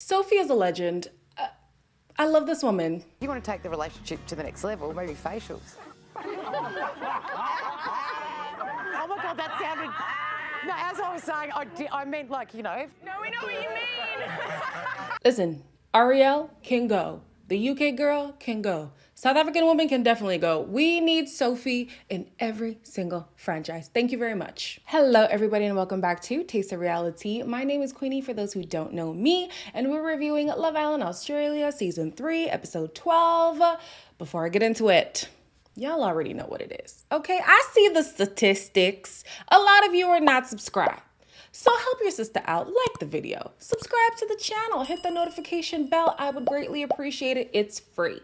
Sophie is a legend. I love this woman. You want to take the relationship to the next level, maybe facials. Oh my God, that sounded... No, as I was saying, I meant like, you know... No, we know what you mean. Listen, Ariel can go. The UK girl can go. South African woman can definitely go. We need Sophie in every single franchise. Thank you very much. Hello, everybody, and welcome back to Taste of Reality. My name is Queenie, for those who don't know me, and we're reviewing Love Island Australia Season 3, Episode 12. Before I get into it, y'all already know what it is, okay? I see the statistics. A lot of you are not subscribed. So help your sister out, like the video, subscribe to the channel, hit the notification bell. I would greatly appreciate it. It's free.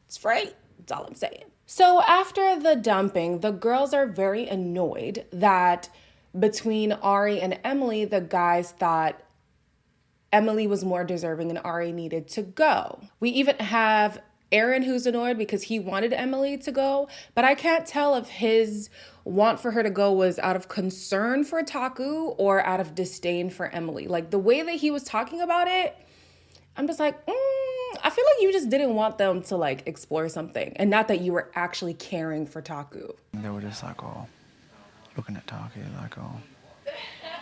It's free. That's all I'm saying. So after the dumping, the girls are very annoyed that between Ari and Emily, the guys thought Emily was more deserving and Ari needed to go. We even have Aaron, who's annoyed because he wanted Emily to go, but I can't tell if his want for her to go was out of concern for Taku or out of disdain for Emily. Like the way that he was talking about it, I'm just like, I feel like you just didn't want them to like explore something and not that you were actually caring for Taku. They were just like, oh, looking at Taku like, oh,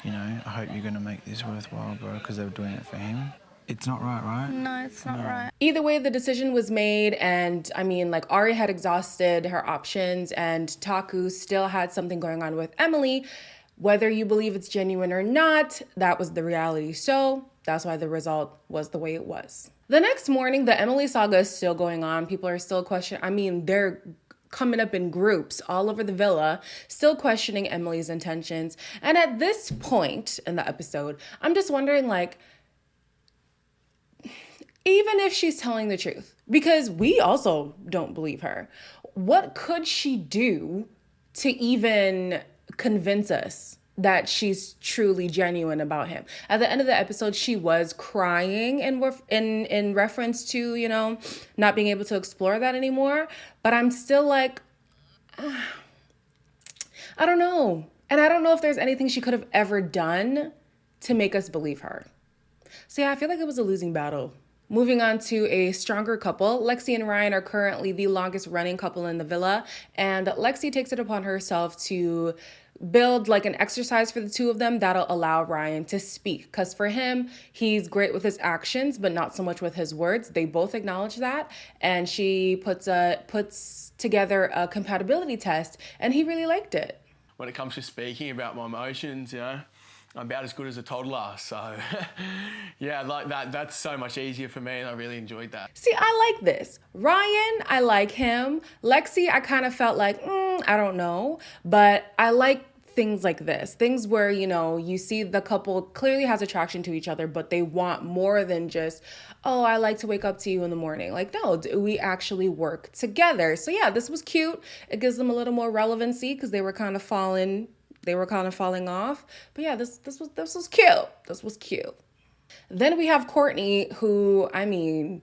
you know, I hope you're going to make this worthwhile, bro, because they were doing it for him. It's not right, right? No, it's not right. Either way, the decision was made, and I mean, like, Ari had exhausted her options, and Taku still had something going on with Emily. Whether you believe it's genuine or not, that was the reality. So that's why the result was the way it was. The next morning, the Emily saga is still going on. People are still questioning. I mean, they're coming up in groups all over the villa, still questioning Emily's intentions. And at this point in the episode, I'm just wondering, like, even if she's telling the truth, because we also don't believe her, what could she do to even convince us that she's truly genuine about him? At the end of the episode, she was crying in reference to, you know, not being able to explore that anymore. But I'm still like, I don't know. And I don't know if there's anything she could have ever done to make us believe her. So yeah, I feel like it was a losing battle. Moving on to a stronger couple, Lexi and Ryan are currently the longest running couple in the villa, and Lexi takes it upon herself to build like an exercise for the two of them that'll allow Ryan to speak. Because for him, he's great with his actions, but not so much with his words. They both acknowledge that, and she puts together a compatibility test, and he really liked it. When it comes to speaking about my emotions, you know, I'm about as good as a toddler, so yeah, like that's so much easier for me, and I really enjoyed that. See, I like this. Ryan, I like him. Lexi, I kind of felt like, I don't know, but I like things like this. Things where, you know, you see the couple clearly has attraction to each other, but they want more than just, oh, I like to wake up to you in the morning. Like, no, do we actually work together? So yeah, this was cute. It gives them a little more relevancy because they were kind of falling off. But yeah, this was cute. This was cute. Then we have Courtney, who, I mean,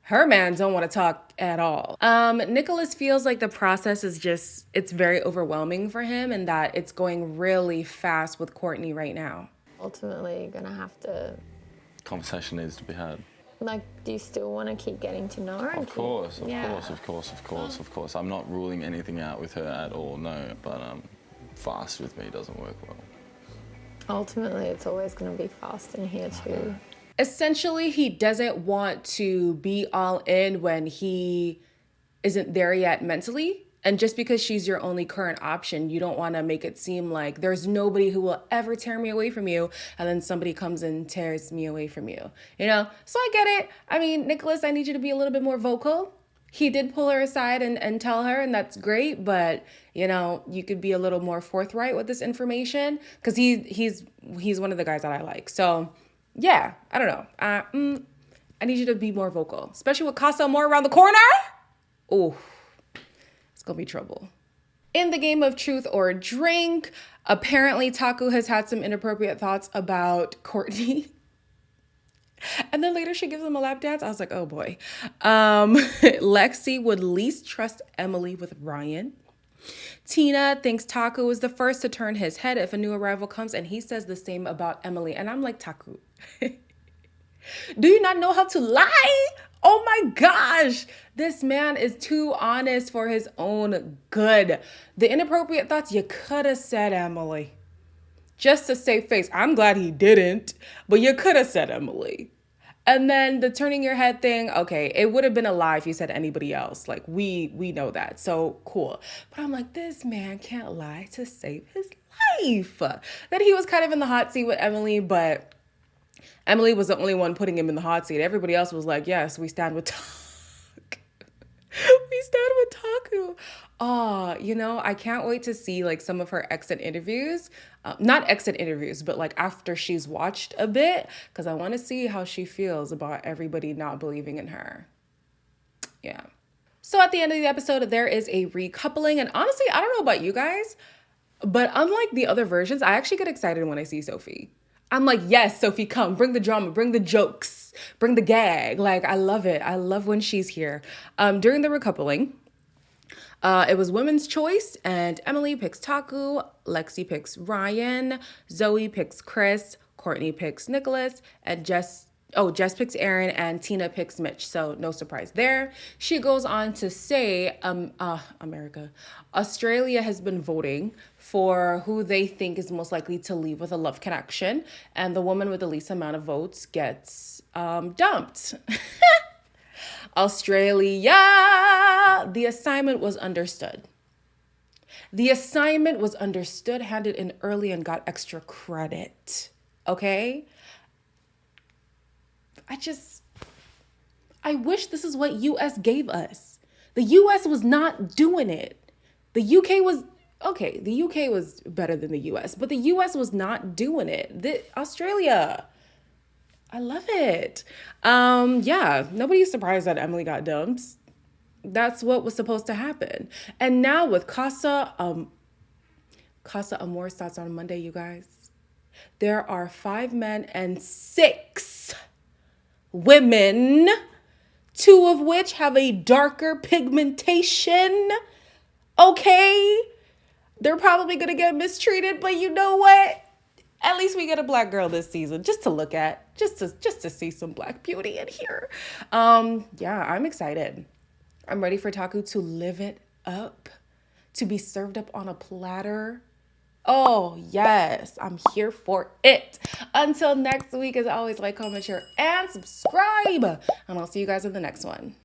her man don't want to talk at all. Nicholas feels like the process is it's very overwhelming for him and that it's going really fast with Courtney right now. Ultimately, you're gonna have to... Conversation needs to be had. Like, do you still want to keep getting to know her? Of course. I'm not ruling anything out with her at all, no, but fast with me doesn't work well. Ultimately, it's always going to be fast in here too. Essentially, he doesn't want to be all in when he isn't there yet mentally. And just because she's your only current option, you don't want to make it seem like there's nobody who will ever tear me away from you, and then somebody comes and tears me away from you, you know? So I get it. I mean, Nicholas, I need you to be a little bit more vocal. He did pull her aside and tell her, and that's great, but, you know, you could be a little more forthright with this information, because he's one of the guys that I like. So, yeah, I don't know. I need you to be more vocal, especially with Casa Amor around the corner. Ooh, it's going to be trouble. In the game of truth or drink, apparently Taku has had some inappropriate thoughts about Courtney. And then later she gives him a lap dance. I was like, oh boy. Lexi would least trust Emily with Ryan. Tina thinks Taku is the first to turn his head if a new arrival comes, and he says the same about Emily. And I'm like, Taku, Do you not know how to lie? Oh my gosh. This man is too honest for his own good. The inappropriate thoughts you could have said, Emily. Just to save face. I'm glad he didn't, but you could have said Emily. And then the turning your head thing, okay, it would have been a lie if you said anybody else. Like, we know that. So cool. But I'm like, this man can't lie to save his life. That he was kind of in the hot seat with Emily, but Emily was the only one putting him in the hot seat. Everybody else was like, yes, we stand with Taku. We stand with Taku. Oh, I can't wait to see like some of her exit interviews. Not exit interviews, but like after she's watched a bit, because I want to see how she feels about everybody not believing in her. Yeah. So at the end of the episode, there is a recoupling. And honestly, I don't know about you guys, but unlike the other versions, I actually get excited when I see Sophie. I'm like, yes, Sophie, come, bring the drama, bring the jokes, bring the gag. Like, I love it. I love when she's here. During the recoupling, it was women's choice, and Emily picks Taku, Lexi picks Ryan, Zoe picks Chris, Courtney picks Nicholas, and Jess picks Aaron, and Tina picks Mitch. So no surprise there. She goes on to say, Australia has been voting for who they think is most likely to leave with a love connection, and the woman with the least amount of votes gets dumped. Australia, the assignment was understood. The assignment was understood, handed in early, and got extra credit. Okay? I wish this is what US gave us. The US was not doing it. The UK was better than the US, but the US was not doing it. Australia, I love it. Nobody's surprised that Emily got dumped. That's what was supposed to happen. And now with Casa Amor starts on Monday, you guys. There are 5 men and 6 women, 2 of which have a darker pigmentation. Okay? They're probably going to get mistreated, but you know what? At least we get a black girl this season just to look at, just to see some black beauty in here. I'm excited. I'm ready for Taku to live it up, to be served up on a platter. Oh, yes, I'm here for it. Until next week, as always, like, comment, share, and subscribe. And I'll see you guys in the next one.